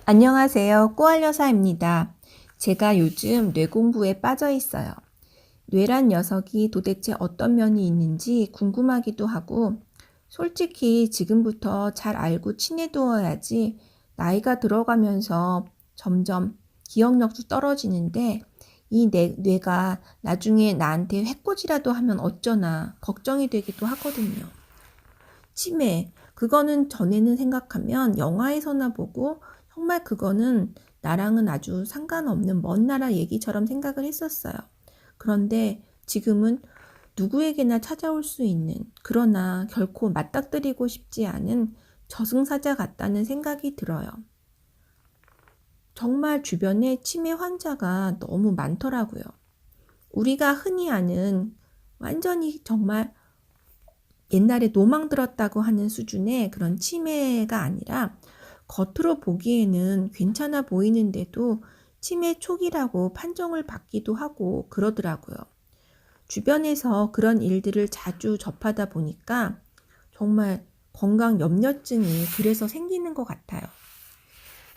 안녕하세요. 꼬알여사입니다. 제가 요즘 뇌 공부에 빠져 있어요. 뇌란 녀석이 도대체 어떤 면이 있는지 궁금하기도 하고, 솔직히 지금부터 잘 알고 친해두어야지 나이가 들어가면서 점점 기억력도 떨어지는데, 이 뇌가 나중에 나한테 해코지라도 하면 어쩌나 걱정이 되기도 하거든요. 치매, 그거는 전에는 생각하면 영화에서나 보고 정말 그거는 나랑은 아주 상관없는 먼 나라 얘기처럼 생각을 했었어요. 그런데 지금은 누구에게나 찾아올 수 있는, 그러나 결코 맞닥뜨리고 싶지 않은 저승사자 같다는 생각이 들어요. 정말 주변에 치매 환자가 너무 많더라고요. 우리가 흔히 아는 완전히 정말 옛날에 노망 들었다고 하는 수준의 그런 치매가 아니라 겉으로 보기에는 괜찮아 보이는데도 치매 초기라고 판정을 받기도 하고 그러더라고요. 주변에서 그런 일들을 자주 접하다 보니까 정말 건강 염려증이 그래서 생기는 것 같아요.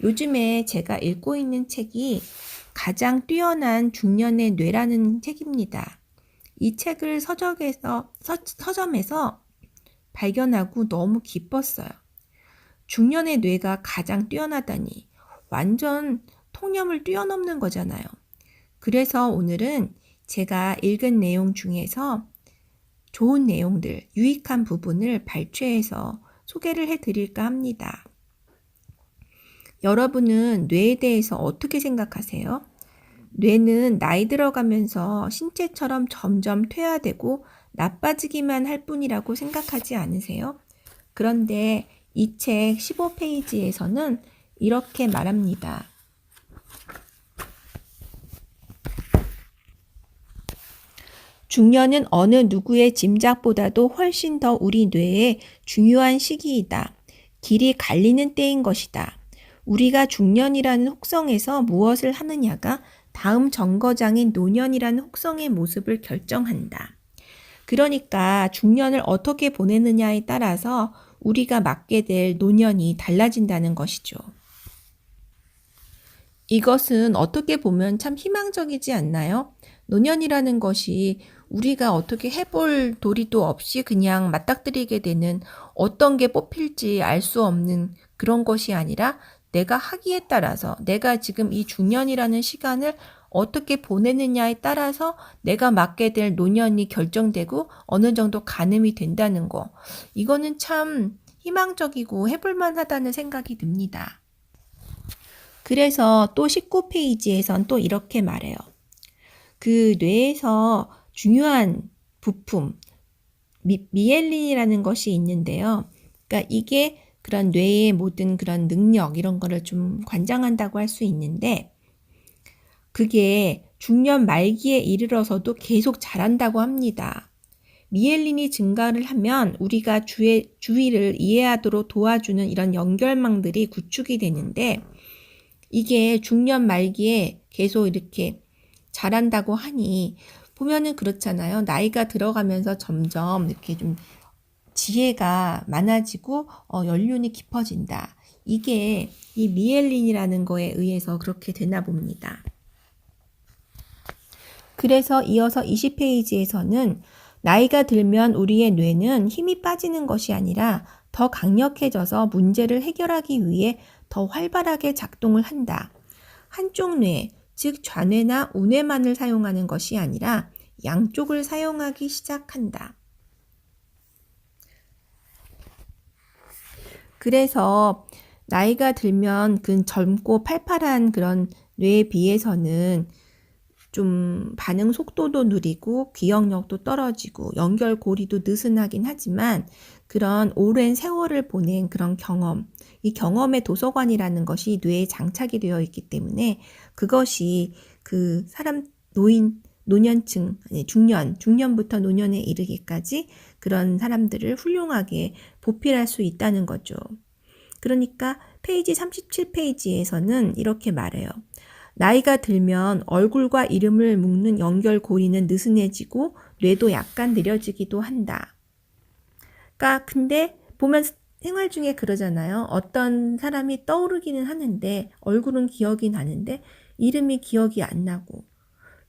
요즘에 제가 읽고 있는 책이 가장 뛰어난 중년의 뇌라는 책입니다. 이 책을 서점에서 발견하고 너무 기뻤어요. 중년의 뇌가 가장 뛰어나다니 완전 통념을 뛰어넘는 거잖아요. 그래서 오늘은 제가 읽은 내용 중에서 좋은 내용들, 유익한 부분을 발췌해서 소개를 해드릴까 합니다. 여러분은 뇌에 대해서 어떻게 생각하세요? 뇌는 나이 들어가면서 신체처럼 점점 퇴화되고 나빠지기만 할 뿐이라고 생각하지 않으세요? 그런데 이 책 15페이지에서는 이렇게 말합니다. 중년은 어느 누구의 짐작보다도 훨씬 더 우리 뇌에 중요한 시기이다. 길이 갈리는 때인 것이다. 우리가 중년이라는 혹성에서 무엇을 하느냐가 다음 정거장인 노년이라는 혹성의 모습을 결정한다. 그러니까 중년을 어떻게 보내느냐에 따라서 우리가 맞게 될 노년이 달라진다는 것이죠. 이것은 어떻게 보면 참 희망적이지 않나요? 노년이라는 것이 우리가 어떻게 해볼 도리도 없이 그냥 맞닥뜨리게 되는 어떤 게 뽑힐지 알 수 없는 그런 것이 아니라 내가 하기에 따라서 내가 지금 이 중년이라는 시간을 어떻게 보내느냐에 따라서 내가 맞게 될 노년이 결정되고 어느 정도 가늠이 된다는 거. 이거는 참 희망적이고 해볼만 하다는 생각이 듭니다. 그래서 또 19페이지에선 또 이렇게 말해요. 그 뇌에서 중요한 부품, 미엘린이라는 것이 있는데요. 그러니까 이게 그런 뇌의 모든 그런 능력 이런 거를 좀 관장한다고 할 수 있는데 그게 중년 말기에 이르러서도 계속 자란다고 합니다. 미엘린이 증가를 하면 우리가 주위를 이해하도록 도와주는 이런 연결망들이 구축이 되는데 이게 중년 말기에 계속 이렇게 자란다고 하니 보면은 그렇잖아요. 나이가 들어가면서 점점 이렇게 좀 지혜가 많아지고 연륜이 깊어진다. 이게 이 미엘린이라는 거에 의해서 그렇게 되나 봅니다. 그래서 이어서 20페이지에서는 나이가 들면 우리의 뇌는 힘이 빠지는 것이 아니라 더 강력해져서 문제를 해결하기 위해 더 활발하게 작동을 한다. 한쪽 뇌, 즉 좌뇌나 우뇌만을 사용하는 것이 아니라 양쪽을 사용하기 시작한다. 그래서 나이가 들면 그 젊고 팔팔한 그런 뇌에 비해서는 좀 반응 속도도 느리고 기억력도 떨어지고 연결고리도 느슨하긴 하지만 그런 오랜 세월을 보낸 그런 경험, 이 경험의 도서관이라는 것이 뇌에 장착이 되어 있기 때문에 그것이 그 사람 노년층, 아니 중년부터 노년에 이르기까지 그런 사람들을 훌륭하게 보필할 수 있다는 거죠. 그러니까 페이지 37페이지에서는 이렇게 말해요. 나이가 들면 얼굴과 이름을 묶는 연결고리는 느슨해지고 뇌도 약간 느려지기도 한다. 그러니까 근데 보면 생활 중에 그러잖아요. 어떤 사람이 떠오르기는 하는데 얼굴은 기억이 나는데 이름이 기억이 안 나고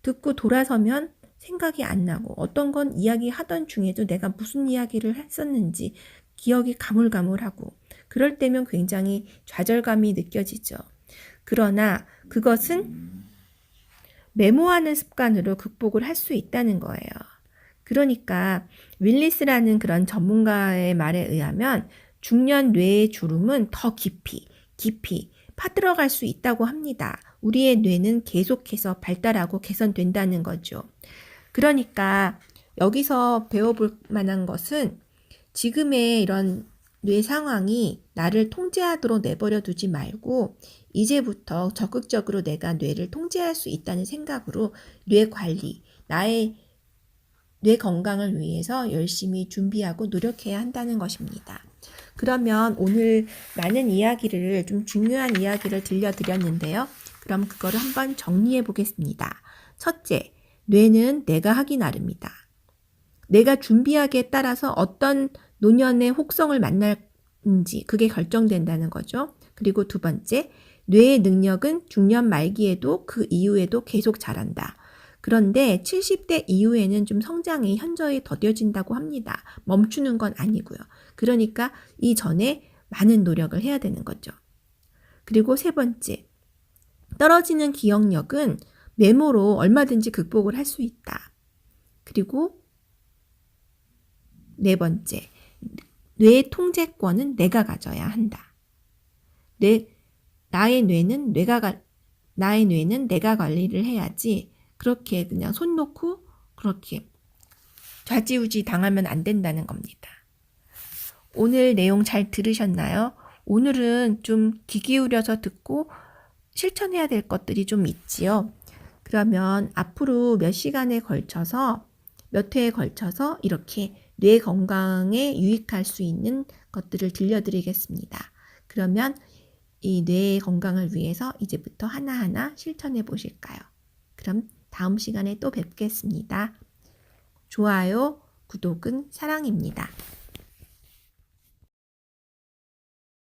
듣고 돌아서면 생각이 안 나고 어떤 건 이야기하던 중에도 내가 무슨 이야기를 했었는지 기억이 가물가물하고 그럴 때면 굉장히 좌절감이 느껴지죠. 그러나 그것은 메모하는 습관으로 극복을 할 수 있다는 거예요. 그러니까 윌리스라는 그런 전문가의 말에 의하면 중년 뇌의 주름은 더 깊이 파들어갈 수 있다고 합니다. 우리의 뇌는 계속해서 발달하고 개선된다는 거죠. 그러니까 여기서 배워볼 만한 것은 지금의 이런 뇌 상황이 나를 통제하도록 내버려 두지 말고 이제부터 적극적으로 내가 뇌를 통제할 수 있다는 생각으로 뇌 관리, 나의 뇌 건강을 위해서 열심히 준비하고 노력해야 한다는 것입니다. 그러면 오늘 많은 이야기를 좀 중요한 이야기를 들려드렸는데요. 그럼 그거를 한번 정리해 보겠습니다. 첫째, 뇌는 내가 하기 나름이다. 내가 준비하기에 따라서 어떤 노년의 혹성을 만날지 그게 결정된다는 거죠. 그리고 두 번째, 뇌의 능력은 중년 말기에도 그 이후에도 계속 자란다. 그런데 70대 이후에는 좀 성장이 현저히 더뎌진다고 합니다. 멈추는 건 아니고요. 그러니까 이전에 많은 노력을 해야 되는 거죠. 그리고 세 번째, 떨어지는 기억력은 메모로 얼마든지 극복을 할 수 있다. 그리고 네 번째, 뇌의 통제권은 내가 가져야 한다. 나의 뇌는 내가 관리를 해야지 그렇게 그냥 손 놓고 그렇게 좌지우지 당하면 안 된다는 겁니다. 오늘 내용 잘 들으셨나요? 오늘은 좀 귀 기울여서 듣고 실천해야 될 것들이 좀 있지요. 그러면 앞으로 몇 시간에 걸쳐서 몇 회에 걸쳐서 이렇게 뇌 건강에 유익할 수 있는 것들을 들려드리겠습니다. 그러면 이 뇌 건강을 위해서 이제부터 하나하나 실천해 보실까요? 그럼 다음 시간에 또 뵙겠습니다. 좋아요, 구독은 사랑입니다.